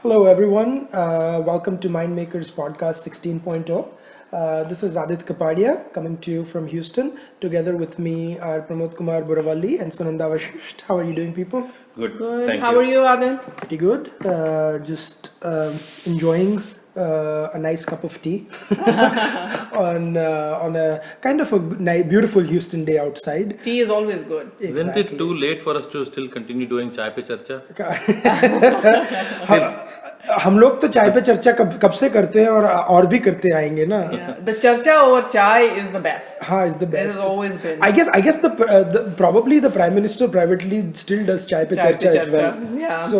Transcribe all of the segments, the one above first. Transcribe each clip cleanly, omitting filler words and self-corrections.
Hello, everyone. Welcome to Mindmakers Podcast 16.0. This is Aadit Kapadia coming to you from Houston. Together with me are Pramod, Kumar, Buravalli, and Sunanda Vashisht. How are you doing, people? Good. Good. How are you, Aadit? Pretty good. Just enjoying a nice cup of tea on a kind of a beautiful Houston day outside. Tea is always good. Isn't it too late for us to still continue doing Chai Pe Charcha? हम लोग तो चाय पे चर्चा कब से करते हैं और भी करते रहेंगे ना. The charcha over chai is the best. हाँ, is the best. This has always been. I guess the probably the Prime Minister privately still does chai pe charcha as well. Yeah. So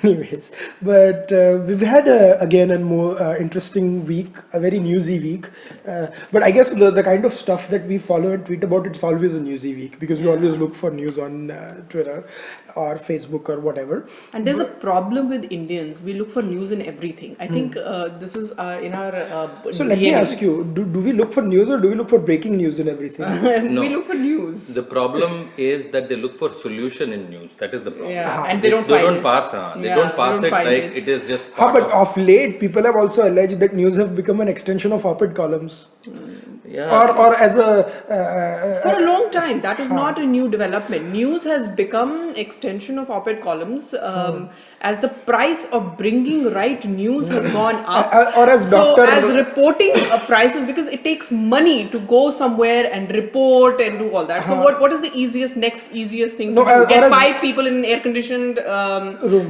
anyways, but we've had again a more interesting week, a very newsy week. But I guess the kind of stuff that we follow and tweet about, it's always a newsy week because we always look for news on Twitter or Facebook or whatever. And there's a problem with Indians. We look for news in everything. I think this is in our So let me ask you, do we look for news or do we look for breaking news in everything? No. We look for news. The problem is that they look for solution in news. That is the problem. Yeah, and they don't They find don't it. pass. They Yeah, don't pass they don't it find like it. it is just. But Part of late, people have also alleged that news have become an extension of op-ed columns. yeah. Or as a For a long time, that is not a new development. News has become extension of op-ed columns as the price of bringing right news has gone up. Or as so Dr. as reporting prices, because it takes money to go somewhere and report and do all that. So what is the next easiest thing to do? Get 5 people in an air-conditioned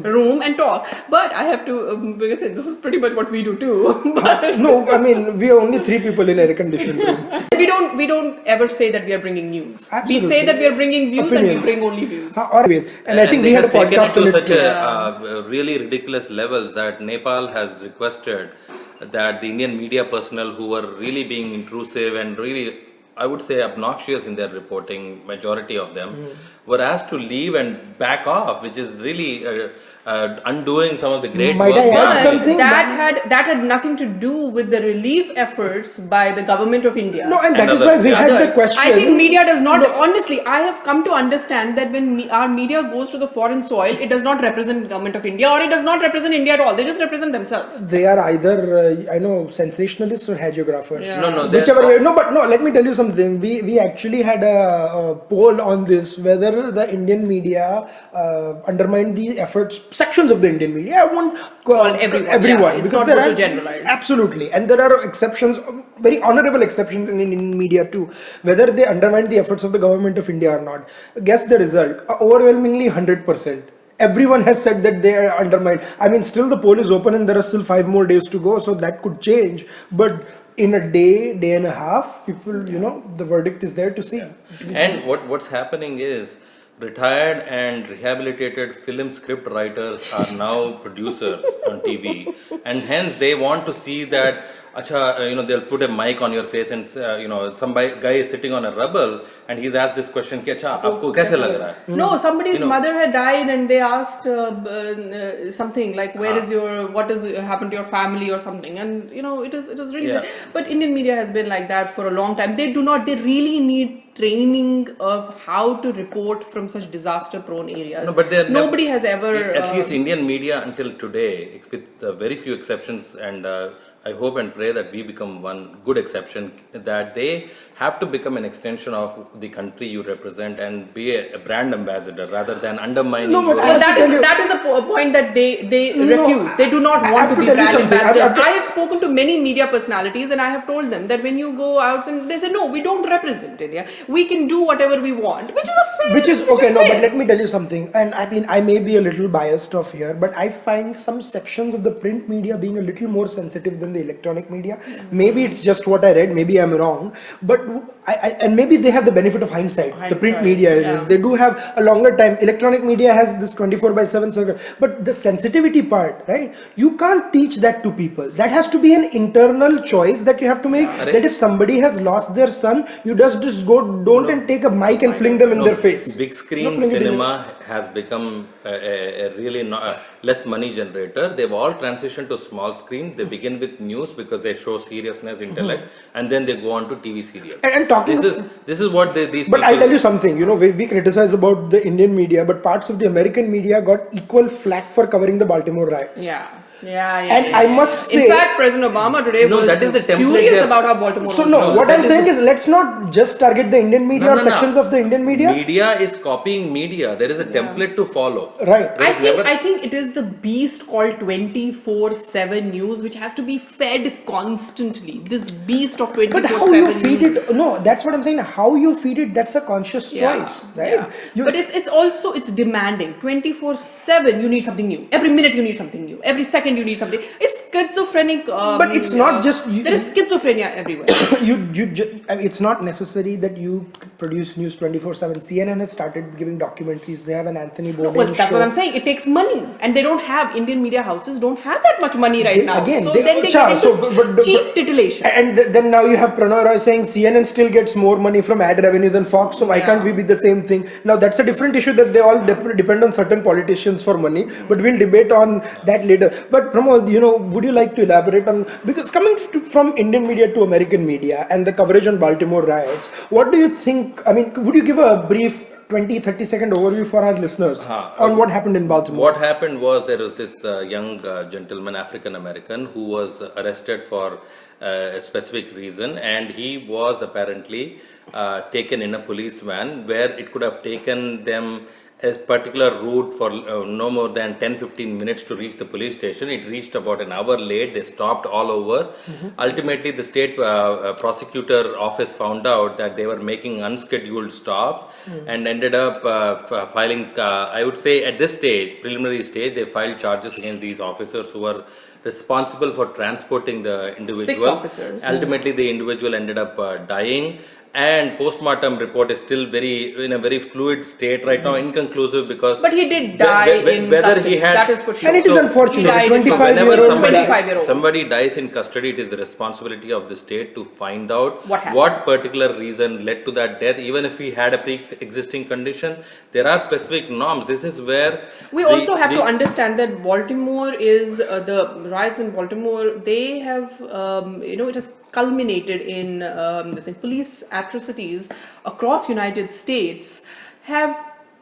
room and talk. But I have to say this is pretty much what we do too. But no, I mean we are only 3 people in air-conditioned room. we don't ever say that we are bringing news. Absolutely. We say that we are bringing views Opinions. and we bring only views. Always, and I think we it had a has taken podcast it on to it such too. a really ridiculous levels that Nepal has requested that the Indian media personnel who were really being intrusive and really, I would say, obnoxious in their reporting, majority of them, were asked to leave and back off, which is really undoing some of the great Might work. I add But something? that had nothing to do with the relief efforts by the government of India. No, and that And is why we had the Others. question. I think media does not. Honestly, I have come to understand that when our media goes to the foreign soil, it does not represent the government of India, or it does not represent India at all. They just represent themselves. They are either I know sensationalists or hagiographers. Yeah. No, they're- Whichever way. No, but no. Let me tell you something. We actually had a poll on this whether the Indian media undermined the efforts. Sections of the Indian media. I won't call everyone. Yeah, it's not there good to are generalize. absolutely, and there are exceptions, very honorable exceptions in Indian media too. Whether they undermined the efforts of the government of India or not. Guess the result. Overwhelmingly 100%. Everyone has said that they are undermined. I mean, still the poll is open and there are still 5 more days to go, so that could change. But in a day and a half, people, the verdict is there to see. And what's happening is retired and rehabilitated film script writers are now producers on TV, and hence they want to see that. They'll put a mic on your face and some guy is sitting on a rubble and he's asked this question कि अच्छा आपको कैसे लग रहा है? No, somebody's mother had died and they asked something like, what has happened to your family or something, and it is really sad. But Indian media has been like that for a long time. They really need training of how to report from such disaster prone areas. No, but nobody has ever at least Indian media until today, with very few exceptions, and I hope and pray that we become one good exception, that they have to become an extension of the country you represent and be a brand ambassador rather than undermining. No, but your- I have to tell you- that is a point that they refuse. They do not I want have to to be tell you brand something. ambassadors. I have spoken to many media personalities and I have told them that when you go out and they say, no, we don't represent India. We can do whatever we want, which is a fair. Which is okay, no, fair. but let me tell you something. And I mean, I may be a little biased off here, but I find some sections of the print media being a little more sensitive than the electronic media. Maybe it's just what I read, maybe I'm wrong, but and maybe they have the benefit of hindsight. The print Hindsight, media yeah. is, they do have a longer time. Electronic media has this 24/7 circle, but the sensitivity part, right? You can't teach that to people. That has to be an internal choice that you have to make. That if somebody has lost their son, you just go, don't and take a mic and fling them in their face. Big screen fling it in cinema has become a really less money generator. They've all transitioned to small screen. They begin with with news because they show seriousness, intellect, and then they go on to TV serials. And talking This is what these but people. I'll tell you something, we criticize about the Indian media, but parts of the American media got equal flack for covering the Baltimore riots. And I must say, in fact, President Obama today was that is the template furious about how Baltimore so was. no, what I'm saying is let's not just target the Indian media or sections of the Indian media. Media is copying media. There is a template to follow. Right. I think it is the beast called 24/7 news, which has to be fed constantly. This beast of 24/7 But how you feed news. it? No, that's what I'm saying. How you feed it? That's a conscious choice, right? But it's also demanding. 24/7, you need something new. Every minute you need something new. Every second you need something. It's schizophrenic. But it's not just there is schizophrenia everywhere. I mean, it's not necessary that you produce news 24/7. CNN has started giving documentaries. They have an Anthony Bourdain Well, that's show. what I'm saying. It takes money, and they don't have Indian media houses don't have that much money right now. Again, so they- then they Cha, get so, into but- cheap titillation. And then now you have Pranay Roy saying CNN still gets more money from ad revenue than Fox, so why can't we be the same thing? Now that's a different issue that they all depend on certain politicians for money, but we'll debate on that later. But Pramod, would you like to elaborate on, because coming from Indian media to American media and the coverage on Baltimore riots, what do you think? I mean, would you give a brief 20-30 second overview for our listeners on what happened in Baltimore? What happened was there was this young gentleman, African American, who was arrested for a specific reason, and he was apparently taken in a police van where it could have taken them a particular route for no more than 10-15 minutes to reach the police station. It reached about an hour late. They stopped all over. Ultimately, the state prosecutor office found out that they were making unscheduled stops and ended up filing, I would say at this stage, preliminary stage, they filed charges against these officers who were responsible for transporting the individual. 6 officers. Ultimately, the individual ended up dying. And postmortem report is still in a very fluid state right now, inconclusive, because But he did die in whether custody. he had, That is for sure. And it is unfortunate. He died in 25-year-old. 25-year-old. somebody dies in custody, it is the responsibility of the state to find out What happened. what particular reason led to that death. Even if he had a pre-existing condition, there are specific norms. This is where We also have to understand that Baltimore is the riots in Baltimore. They have, it has culminated in police atrocities across United States have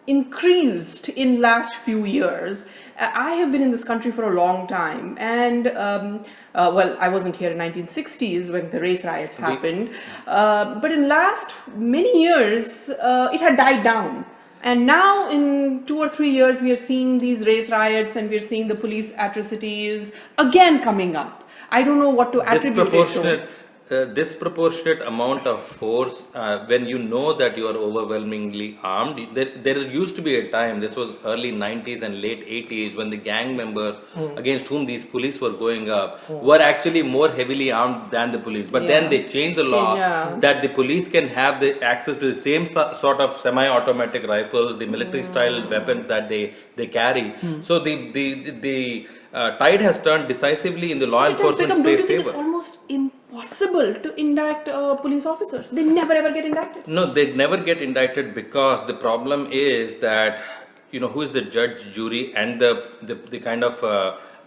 increased in last few years. I have been in this country for a long time, and I wasn't here in 1960s when the race riots happened, but in last many years it had died down. And now in 2 or 3 years, we are seeing these race riots and we are seeing the police atrocities again coming up. I don't know what to attribute it to. Disproportionate amount of force when you know that you are overwhelmingly armed. There used to be a time, this was early 90s and late 80s, when the gang members against whom these police were going up were actually more heavily armed than the police. But then they changed the law that the police can have the access to the same sort of semi-automatic rifles, the military style weapons that they carry. So the tide has turned decisively in the law enforcement favor. It's almost impossible to indict police officers. They never ever get indicted. No, they never get indicted because the problem is that, who is the judge, jury, and the kind of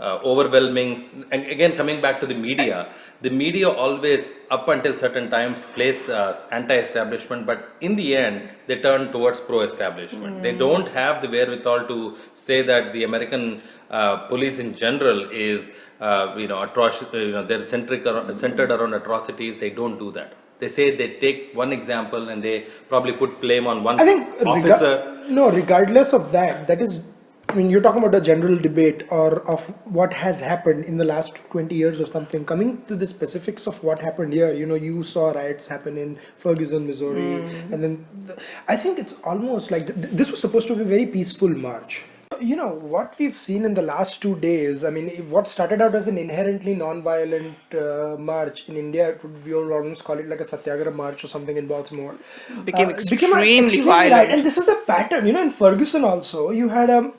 overwhelming, and again coming back to the media always up until certain times plays anti-establishment, but in the end they turn towards pro-establishment. They don't have the wherewithal to say that the American police in general is atrocious, they're centered around atrocities. They don't do that. They say they take one example and they probably put blame on one officer. Regardless of that is, I mean, you're talking about a general debate or of what has happened in the last 20 years or something. Coming to the specifics of what happened here, you saw riots happen in Ferguson, Missouri, and then I think it's almost like this was supposed to be a very peaceful march. What we've seen in the last 2 days, I mean, what started out as an inherently non-violent march in India, we would almost call it like a Satyagraha march or something in Baltimore. Became extremely violent. Right. And this is a pattern. In Ferguson also, you had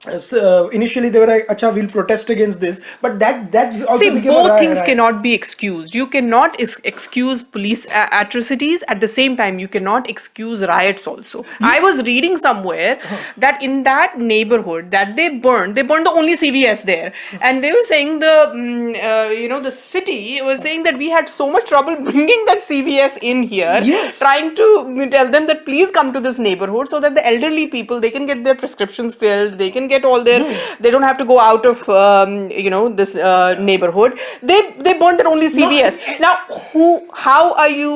initially they were like, "Acha, we'll protest against this," but that also See, became both a things riot. cannot be excused. You cannot excuse police atrocities. At the same time, you cannot excuse riots also. I was reading somewhere that in that neighborhood that they burned the only CVS there, and they were saying the city was saying that we had so much trouble bringing that CVS in here, Yes. trying to tell them that please come to this neighborhood so that the elderly people, they can get their prescriptions filled, they can get all their, they don't have to go out of this neighborhood. They burned their only CVS. Now how are you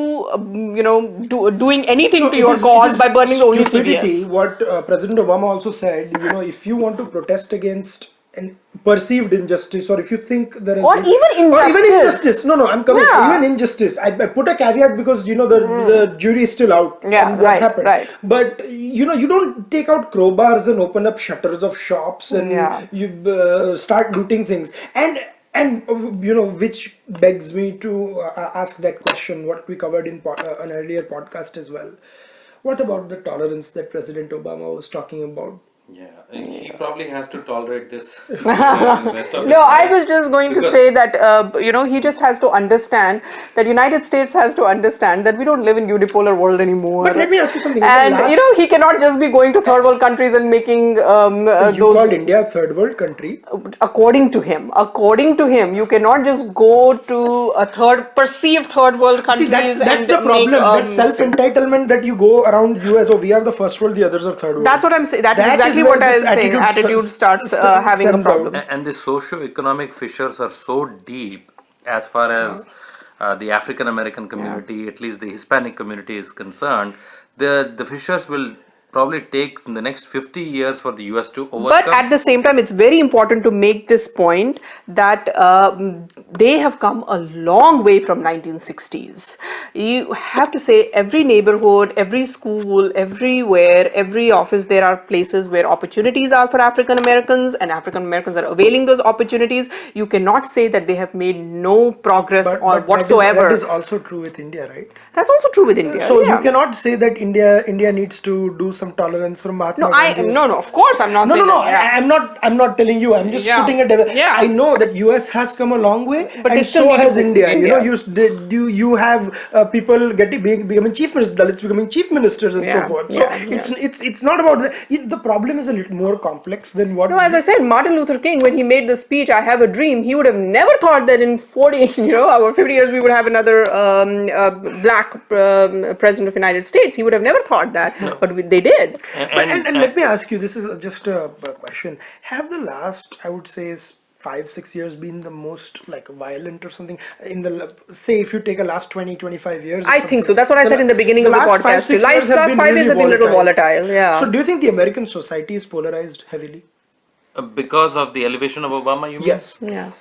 doing anything No, to it your is- it cause is by burning the only stupidity. CVS? What President Obama also said, if you want to protest against an perceived injustice, or if you think there is Or even injustice. No, I'm coming. Yeah. Even injustice. I put a caveat because the jury is still out Yeah, on what right, happened. right. But you don't take out crowbars and open up shutters of shops and Yeah. you start looting things. And which begs me to ask that question, what we covered in an earlier podcast as well. What about the tolerance that President Obama was talking about? Yeah, he probably has to tolerate this. The rest of his No, I life. was just going to Because- say that he just has to understand that United States has to understand that we don't live in unipolar world anymore. But let me ask you something. In the And last- he cannot just be going to third world countries and making You those. called India a third world country. According to him, you cannot just go to a perceived third world countries. See, that's the and problem. make, That self-entitlement that you go around US, we are the first world, the others are third world. That's what I'm saying. That is exactly where what I this was saying. Attitude starts having a stems out. problem. And the socio-economic fissures are so deep as far as the African American community, at least the Hispanic community is concerned. The fissures will probably take the next 50 years for the US to overcome. But at the same time, it's very important to make this point that they have come a long way from 1960s. You have to say every neighborhood, every school, everywhere, every office, there are places where opportunities are for African Americans and African Americans are availing those opportunities. You cannot say that they have made no progress or whatsoever. That is also true with India, right? That's also true with India. So yeah. you cannot say that India needs to do some tolerance from Mahatma Gandhi. No, of course I'm not No, saying no, no. that. I'm not telling you. I'm just Yeah. putting it. Yeah. I know that US has come a long way, But they and still so need to has go- India. India. You have people becoming chief ministers, Dalits becoming chief ministers, and so Yeah, forth. So yeah, it's not about the problem is a little more complex than what. No, as I said, Martin Luther King, when he made the speech, "I have a dream," he would have never thought that in 40, or 50 years, we would have another black president of the United States. He would have never thought that, but they did. And let me ask you, this is just a question. Have the last, I would say, 5-6 years been the most violent or something in the, say, if you take a last 20-25 years? I think so. That's what I said in the beginning of the last podcast. 5-6 Last years have 5 years have been a little volatile. Yeah. So do you think the American society is polarized heavily? Because of the elevation of Obama, you mean? Yes. Yeah.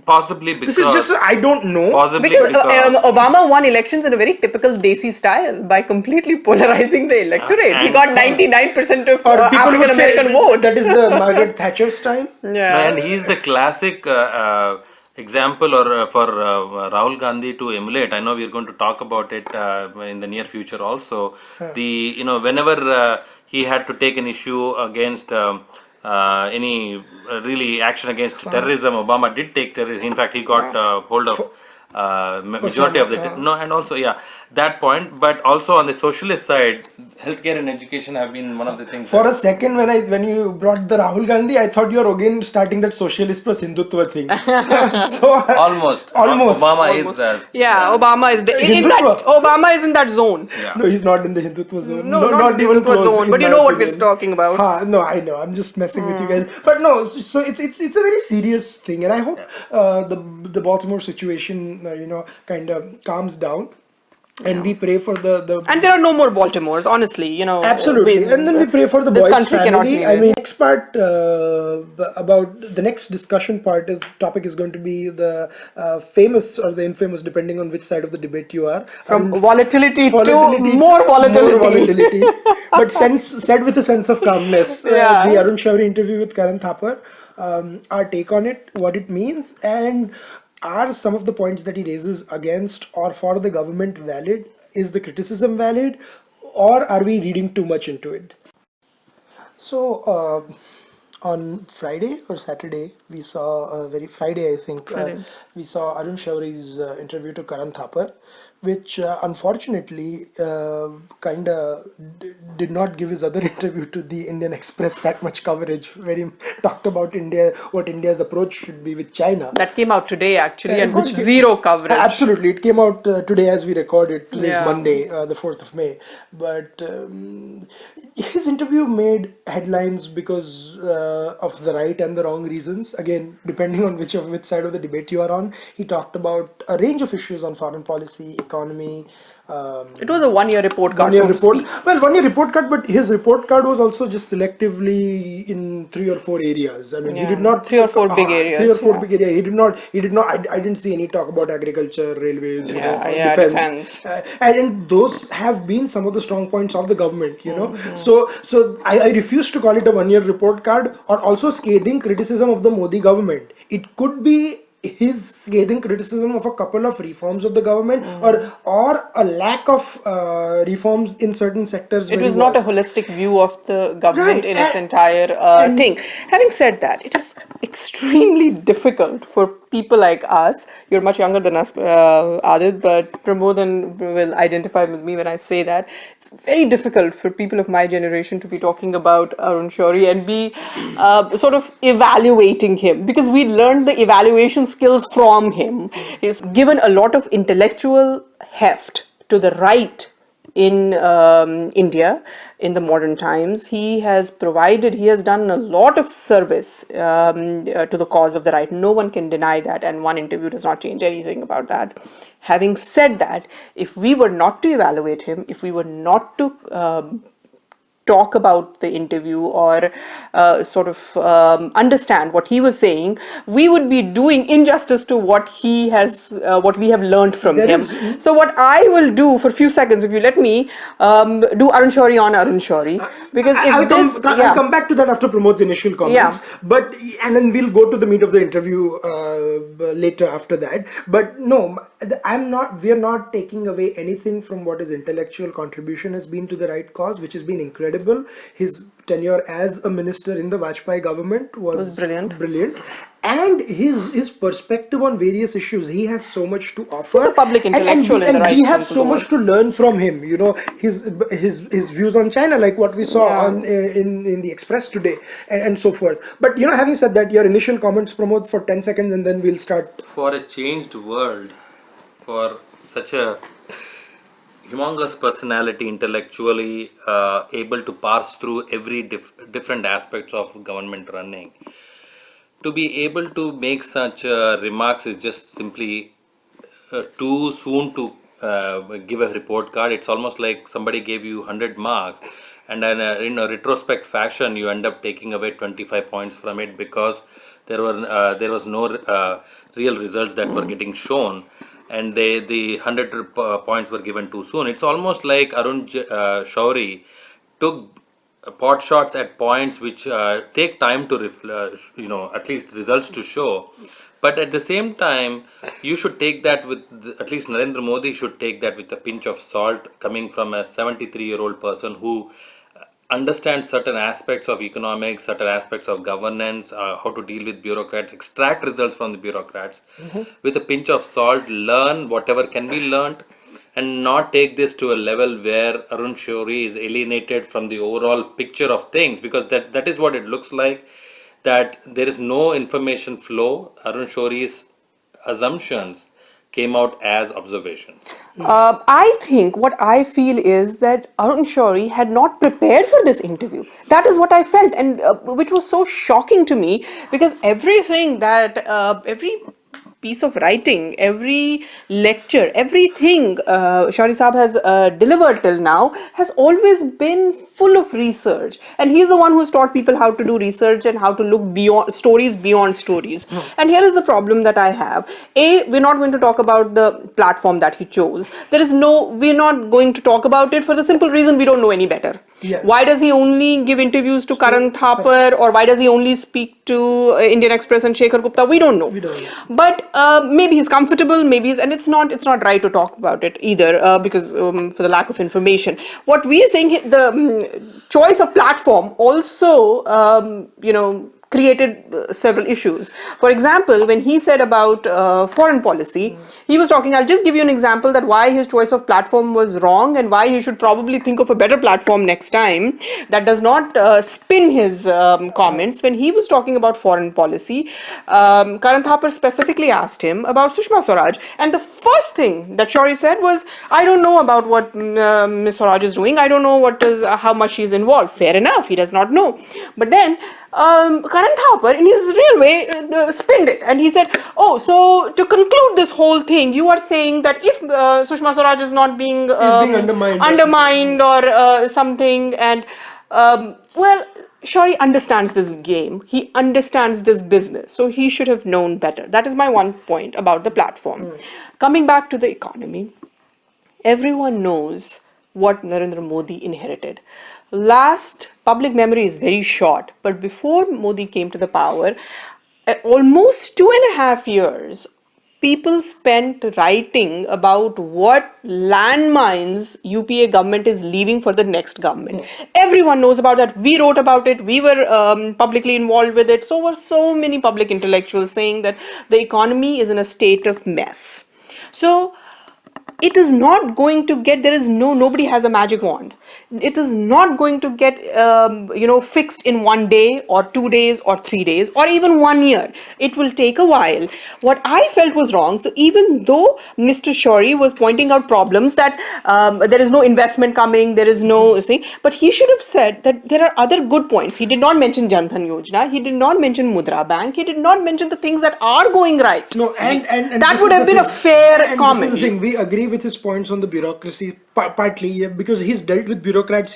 Possibly because... This is just, I don't know. Possibly Because Obama won elections in a very typical Desi style by completely polarizing the electorate. He and- got 99% of Or people African would say American vote. that is the Margaret Thatcher style. Yeah. And he's the classic example for Rahul Gandhi to emulate. I know we're going to talk about it in the near future also. Whenever he had to take an issue against any really action against terrorism, Obama did take terrorism. In fact, he got hold of majority of the and also that point. But also on the socialist side, healthcare and education have been one of the things. For a second, when you brought the Rahul Gandhi, I thought you were again starting that socialist plus Hindutva thing. So almost. Obama is. Obama is Obama is in that zone. No, he's not in the Hindutva zone. No, not even Hindutva close. zone. But you know what we're talking about. No, I know. I'm just messing with you guys. But no, so it's a very serious thing, and I hope the Baltimore situation, kind of calms down. And we pray for the And there are no more Baltimores, honestly, Absolutely, and then we pray for the this boys' country cannot family. be I it. mean, next part about the next discussion topic is going to be the famous or the infamous, depending on which side of the debate you are. From volatility to more volatility. But said with a sense of calmness. The Arun Shourie interview with Karan Thapar, our take on it, what it means, and are some of the points that he raises against or for the government valid? Is the criticism valid, or are we reading too much into it? So, on Friday or Saturday, we saw Friday, I think, Friday. we saw Arun Shauri's interview to Karan Thapar, which unfortunately kind of did not give his other interview to the Indian Express that much coverage, where he talked about India, what India's approach should be with China. That came out today actually, and Which got zero coverage. Absolutely, it came out today as we record it. Today's Yeah. Monday, the 4th of May. But his interview made headlines because of the right and the wrong reasons. Again, depending on which side of the debate you are on. He talked about a range of issues on foreign policy, economy. It was a one-year report card, One-year so to report. speak. Well, 1 year report card, but his report card was also just selectively in 3 or 4 areas. I mean, he Yeah. did not 3 or 4 big areas, 3 or 4 yeah. big areas. He did not. I didn't see any talk about agriculture, railways, defense. Defense. And those have been some of the strong points of the government. Mm-hmm. So I refuse to call it a 1 year report card or also scathing criticism of the Modi government. It could be his scathing criticism of a couple of reforms of the government or a lack of reforms in certain sectors. It where was he not a holistic view of the government Right, in its and- entire thing. Having said that, it is extremely difficult for people like us. You're much younger than us, Aadit, but Pramod will identify with me when I say that. It's very difficult for people of my generation to be talking about Arun Shauri and be sort of evaluating him, because we learned the evaluation skills from him. He's given a lot of intellectual heft to the right in India in the modern times. He has done a lot of service to the cause of the right. No one can deny that, and one interview does not change anything about that. Having said that, if we were not to evaluate him, if we were not to talk about the interview or sort of understand what he was saying, we would be doing injustice to what he has, what we have learned from him. So what I will do for a few seconds, if you let me, do Arun Shauri on Arun Shauri, because if I'll come back to that after Pramod's initial comments. But and then we'll go to the meat of the interview later after that. But no, we are not taking away anything from what his intellectual contribution has been to the right cause, which has been incredible. His tenure as a minister in the Vajpayee government was brilliant. And his perspective on various issues, he has so much to offer. He's a public intellectual in the right we have sense of so the much word. to learn from him. His views on China, like what we saw in the Express today, and so forth. But having said that, your initial comments, Pramod, for 10 seconds, and then we'll start. For a changed world, for such a humongous personality, intellectually able to parse through every different aspects of government running, to be able to make such remarks is just simply too soon to give a report card. It's almost like somebody gave you 100 marks, and then in a retrospect fashion, you end up taking away 25 points from it because there was no real results that were getting shown, and the 100 points were given too soon. It's almost like Arun Shauri took pot shots at points which take time to at least results to show. But at the same time, you should take that with, at least Narendra Modi should take that with a pinch of salt, coming from a 73-year-old person who understands certain aspects of economics, certain aspects of governance, how to deal with bureaucrats, extract results from the bureaucrats with a pinch of salt, learn whatever can be learned, and not take this to a level where Arun Shauri is alienated from the overall picture of things, because that is what it looks like, that there is no information flow. Arun Shauri's assumptions came out as observations. I think what I feel is that Arun Shauri had not prepared for this interview. That is what I felt, and which was so shocking to me, because everything that every piece of writing, every lecture, everything Shauri Saab has delivered till now has always been full of research, and he's the one who's taught people how to do research and how to look beyond stories. And here is the problem that I have. We're not going to talk about the platform that he chose. We're not going to talk about it for the simple reason we don't know any better. Why does he only give interviews to Karan Thapar, or why does he only speak to Indian Express and Shekhar Gupta? We don't know. But maybe he's comfortable, and it's not right to talk about it either, because for the lack of information. What we are saying, the choice of platform also created several issues. For example, when he said about foreign policy, he was talking, I'll just give you an example that why his choice of platform was wrong and why he should probably think of a better platform next time that does not spin his comments. When he was talking about foreign policy, Karan Thapar specifically asked him about Sushma Swaraj, and the first thing that Shauri said was, I don't know about what Ms. Swaraj is doing, I don't know what is how much she is involved. Fair enough, he does not know. But then Karan Thapar, in his real way, spinned it, and he said, "Oh, so to conclude this whole thing, you are saying that if Sushma Swaraj is not being, undermined or something, and well, Shauri understands this game. He understands this business, so he should have known better." That is my one point about the platform. Coming back to the economy, everyone knows what Narendra Modi inherited. Last public memory is very short, but before Modi came to the power, almost 2.5 years, people spent writing about what landmines UPA government is leaving for the next government. Everyone knows about that. We wrote about it. We were publicly involved with it. So were so many public intellectuals saying that the economy is in a state of mess. So it is not going to get, nobody has a magic wand. It is not going to get, fixed in 1 day or 2 days or 3 days or even 1 year. It will take a while. What I felt was wrong, so even though Mr. Shauri was pointing out problems that there is no investment coming, there is no thing, but he should have said that there are other good points. He did not mention Jan Dhan Yojana, he did not mention Mudra Bank, he did not mention the things that are going right. No, and that would have been a fair comment. This is the thing. We agree with his points on the bureaucracy, partly, yeah, because he's dealt with bureaucrats,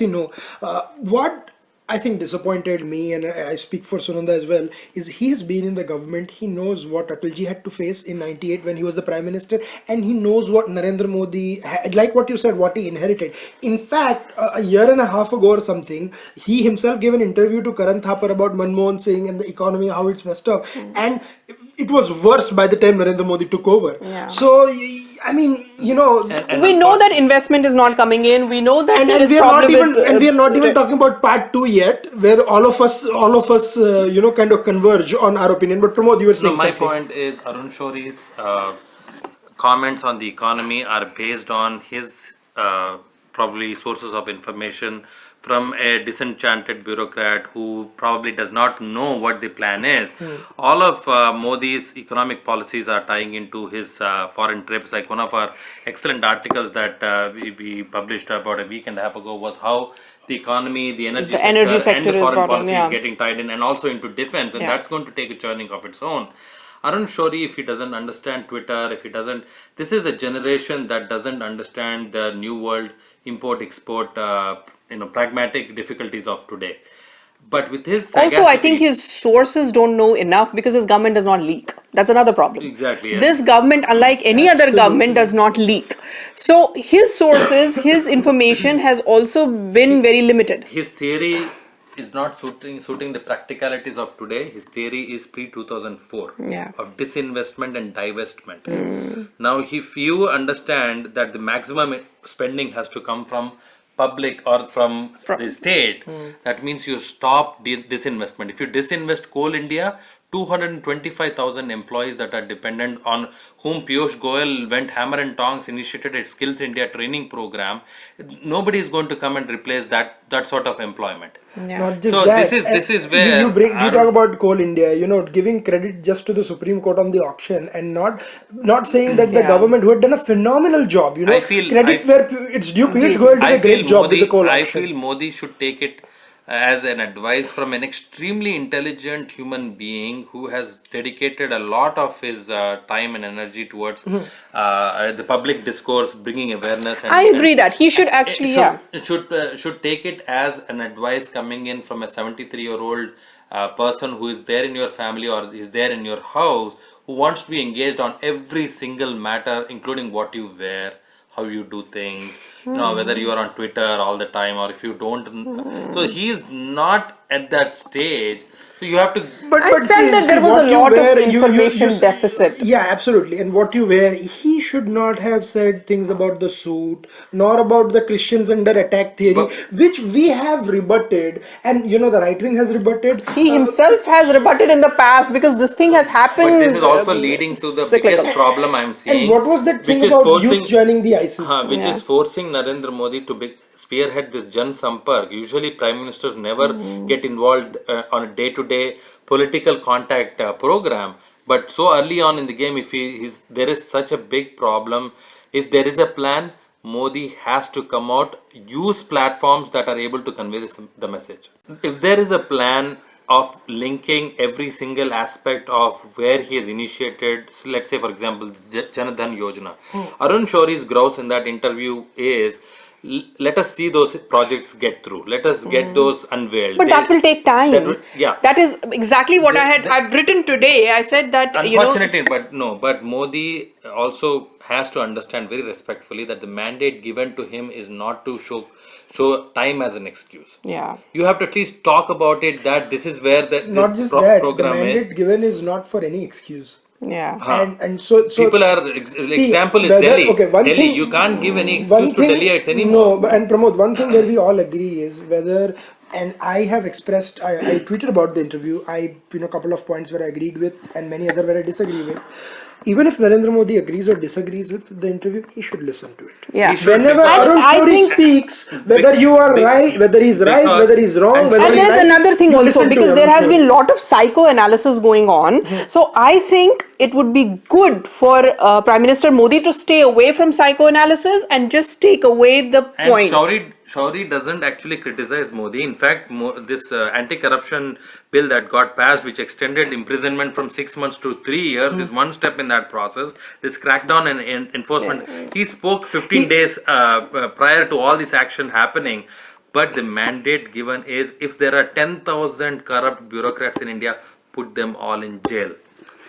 what I think disappointed me, and I speak for Sunanda as well, is he has been in the government. He knows what Atalji had to face in '98 when he was the Prime Minister, and he knows what Narendra Modi had, like what you said, what he inherited. In fact, a year and a half ago or something, he himself gave an interview to Karan Thapar about Manmohan Singh and the economy, how it's messed up, and it was worse by the time Narendra Modi took over. Yeah. So, I mean, we know that investment is not coming in. We know that there is we are not even with, talking about part 2 yet, where all of us, kind of converge on our opinion. But Pramod, you were saying my something. point is Arun Shori's comments on the economy are based on his probably sources of information from a disenchanted bureaucrat who probably does not know what the plan is. All of Modi's economic policies are tying into his foreign trips. Like one of our excellent articles that we published about a week and a half ago was how the economy, the energy sector and the foreign policy is getting tied in, and also into defense, and that's going to take a churning of its own. Arun Shori, if he doesn't understand Twitter, this is a generation that doesn't understand the new world import-export, pragmatic difficulties of today. But with his sagacity, also, I think his sources don't know enough because his government does not leak. That's another problem. Exactly. Yeah. This government, unlike any other government, does not leak. So his sources, his information has also been very limited. His theory is not suiting the practicalities of today. His theory is pre-2004 of disinvestment and divestment. Now, if you understand that the maximum spending has to come from public or from the state, that means you stop disinvestment. If you disinvest Coal India, 225,000 employees that are dependent on whom Piyush Goyal went hammer and tongs, initiated a Skills India training program. Nobody is going to come and replace that sort of employment. Not just so that. This is where you talk about Coal India, giving credit just to the Supreme Court on the auction and not saying that the government, who had done a phenomenal job, where it's due. Piyush Goyal did a great job with the coal auction. I feel Modi should take it as an advice from an extremely intelligent human being who has dedicated a lot of his time and energy towards the public discourse, bringing awareness. I agree that he should actually, should take it as an advice coming in from a 73-year-old person who is there in your family or is there in your house, who wants to be engaged on every single matter, including what you wear, how you do things, whether you are on Twitter all the time or if you don't. So he is not at that stage. So you have to. But, I but felt that there was what a you lot of wear, information deficit. Yeah, absolutely. And what you wear, he should not have said things about the suit, nor about the Christians under attack theory, But- which we have rebutted, and the right wing has rebutted. He himself has rebutted in the past because this thing has happened. But this is also leading to the cyclical. biggest problem I'm seeing. And what was that thing which is about forcing, youth joining the ISIS? which Yeah. is forcing Narendra Modi to spearhead this Jan Sampark. Usually, prime ministers never get involved on a day-to-day political contact program. But so early on in the game, if there is such a big problem, if there is a plan, Modi has to come out, use platforms that are able to convey the message. If there is a plan of linking every single aspect of where he has initiated, so let's say for example, Janadhan Yojana. Arun Shoury's grouse in that interview is, let us see those projects get through. Let us get those unveiled. But that will take time. Yeah. That is exactly what I've written today. I said that, Unfortunately, but Modi also has to understand very respectfully that the mandate given to him is not to show time as an excuse. Yeah. You have to at least talk about it, that this is where Not this just that, the program mandate is. given is not for any excuse. Yeah. And so People are, see, example is whether- Delhi. okay, one Delhi, thing- you can't give any one excuse to thing, Delhiites anymore. No, and Pramod, one thing where we all agree is whether, and I have expressed, I tweeted about the interview, a couple of points where I agreed with and many other where I disagree with. Even if Narendra Modi agrees or disagrees with the interview, he should listen to it. Yeah. He should, Whenever because- Arun I Shoury think- speaks, whether you are right, whether he's right, because- whether he's wrong, whether And he's there's right, another thing you also, listen to because there Arun has Shoury. been a lot of psychoanalysis going on. So I think it would be good for Prime Minister Modi to stay away from psychoanalysis and just take away the And points. Shoury doesn't actually criticize Modi. In fact, this anti-corruption bill that got passed, which extended imprisonment from 6 months to 3 years, is one step in that process. This crackdown and enforcement. He spoke 15 days prior to all this action happening. But the mandate given is, if there are 10,000 corrupt bureaucrats in India, put them all in jail.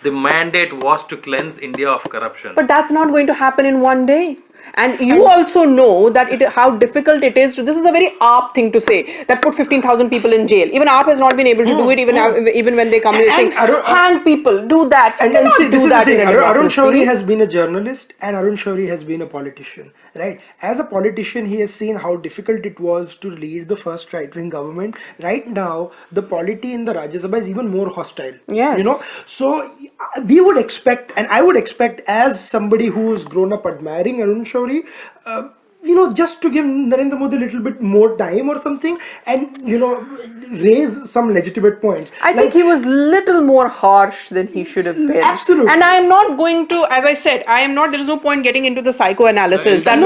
The mandate was to cleanse India of corruption. But that's not going to happen in one day. And you also know that how difficult it is to. This is a very AAP thing to say, that put 15,000 people in jail. Even AAP has not been able to do it. Even when they come and they say, hang people, do that. And see, this is the thing. Arun Shoury has been a journalist and Arun Shoury has been a politician, right? As a politician, he has seen how difficult it was to lead the first right-wing government. Right now, the polity in the Rajya Sabha is even more hostile. Yes. So we would expect, and I would expect, as somebody who's grown up admiring Arun Shoury, just to give Narendra Modi a little bit more time or something, and raise some legitimate points. I think he was little more harsh than he should have been. Absolutely. And I am not going to, as I said, there is no point getting into the psychoanalysis. That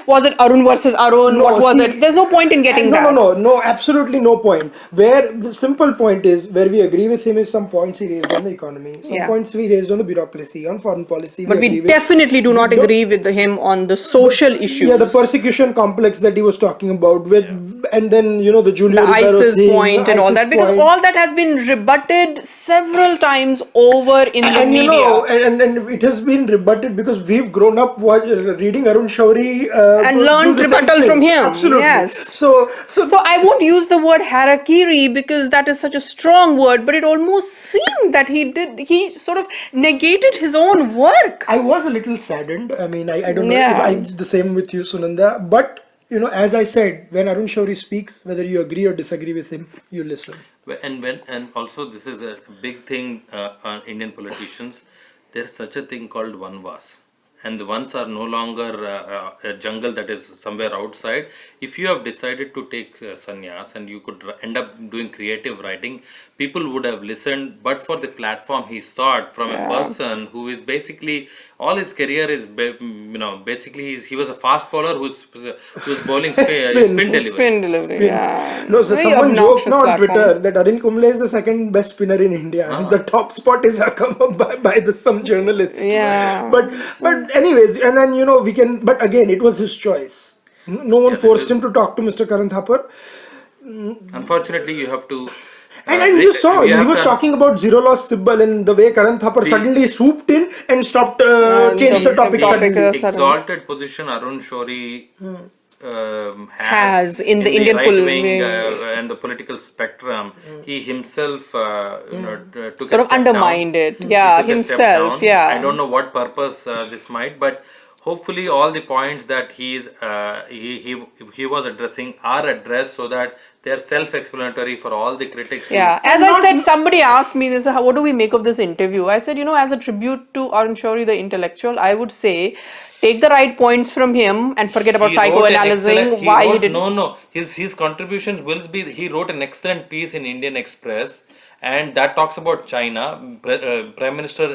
was it Arun versus Arun? No, what was see, it? There's no point in getting that. No, absolutely no point. Where the simple point is, where we agree with him is some points he raised on the economy, some points we raised on the bureaucracy, on foreign policy. But we definitely do not agree with him on the social issues. Yeah, the persecution complex that he was talking about with, and then the Julia The Ribeiro ISIS thing, point and all that, because all that has been rebutted several times over in the media. And it has been rebutted because we've grown up reading Arun Shoury And do learned the same rebuttal things. from him. Absolutely. Yes. So I won't use the word harakiri because that is such a strong word, but it almost seemed that he sort of negated his own work. I was a little saddened. I mean, I don't know Yeah. if I'm the same with you, Sunanda. But, as I said, when Arun Shoury speaks, whether you agree or disagree with him, you listen. And also this is a big thing on Indian politicians. There's such a thing called vanvas. And the ones are no longer a jungle that is somewhere outside. If you have decided to take sannyas and you could end up doing creative writing, people would have listened. But for the platform he sought from a person who is basically, all his career is, basically he was a fast bowler who's bowling spin delivery. Spin delivery, yeah. No, so Very someone joked obnoxious on platform. Twitter that Arun Kumble is the second best spinner in India. And the top spot is come up by some journalists. Yeah. But anyways, and then we can. But again, it was his choice. No one forced him to talk to Mr. Karan Thapar. Unfortunately, you have to. And you saw, he was talking about zero loss symbol, and the way Karan Thapar suddenly swooped in and stopped, changed the topic topic, suddenly. suddenly. Exalted position Arun Shoury Has in the Indian right wing pol- and the political spectrum, he himself took sort a of step undermined down. it. He Yeah, took a step himself. down. I Yeah. don't know what purpose this might, but hopefully all the points that he was addressing are addressed so that they are self-explanatory for all the critics to Yeah, as I said, somebody asked me this, what do we make of this interview? I said, as a tribute to Arun Shourie, the intellectual, I would say, take the right points from him and forget about he wrote an excellent psychoanalyzing he why he wrote didn't. no his contributions will be he wrote an excellent piece in Indian Express, and that talks about China. Prime Minister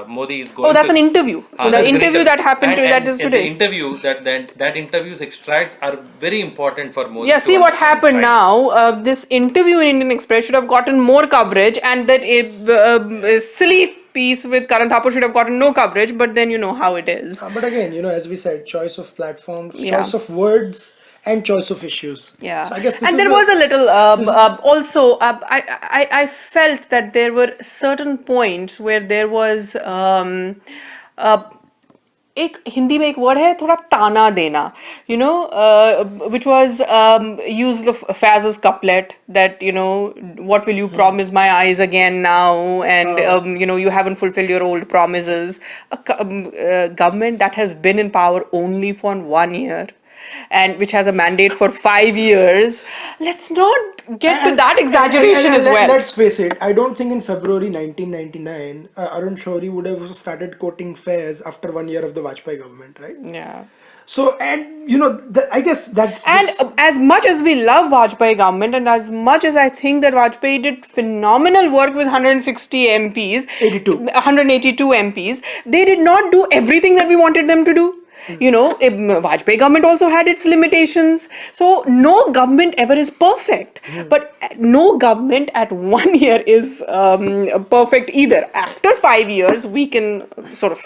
Modi is going Oh, that's to an interview. So the that's an interview that happened that is and the today. interview that interviews extracts are very important for Modi Yeah, to see what understand happened China. now. This interview in Indian Express should have gotten more coverage, and that a silly piece with Karan Thapar should have gotten no coverage. But then you know how it is. But again, as we said, choice of platforms, Yeah. choice of words, and choice of issues. Yeah, So I guess this and is there was a little also. I felt that there were certain points where there was एक हिंदी में एक word है थोड़ा ताना देना which was used of Faz's couplet that what will you promise my eyes again now, and you haven't fulfilled your old promises. A government that has been in power only for 1 year and which has a mandate for 5 years, let's not get to that exaggeration as well. Let's face it, I don't think in February 1999, Arun Shourie would have started quoting Faiz after 1 year of the Vajpayee government, right? Yeah. So, and I guess that's And just, as much as we love Vajpayee government, and as much as I think that Vajpayee did phenomenal work with 160 MPs, 182 MPs, they did not do everything that we wanted them to do. Vajpayee government also had its limitations. So no government ever is perfect, but no government at 1 year is perfect either. After 5 years, we can sort of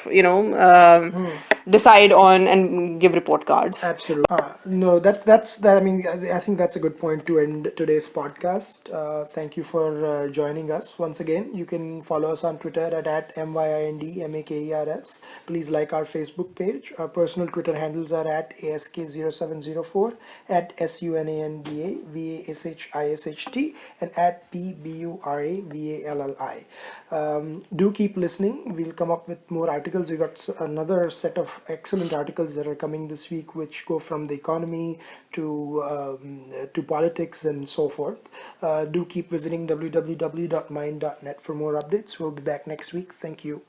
decide on and give report cards. absolutely. No, that's that. I mean, I think that's a good point to end today's podcast. Thank you for joining us once again. You can follow us on Twitter at MYINDMAKERS. Please like our Facebook page. Our personal Twitter handles are at ASK0704, at SUNANDAVASHISHT, and at PBURAVALLI. Do keep listening. We'll come up with more articles. We got another set of excellent articles that are coming this week, which go from the economy to politics and so forth. Do keep visiting www.mind.net for more updates. We'll be back next week. Thank you.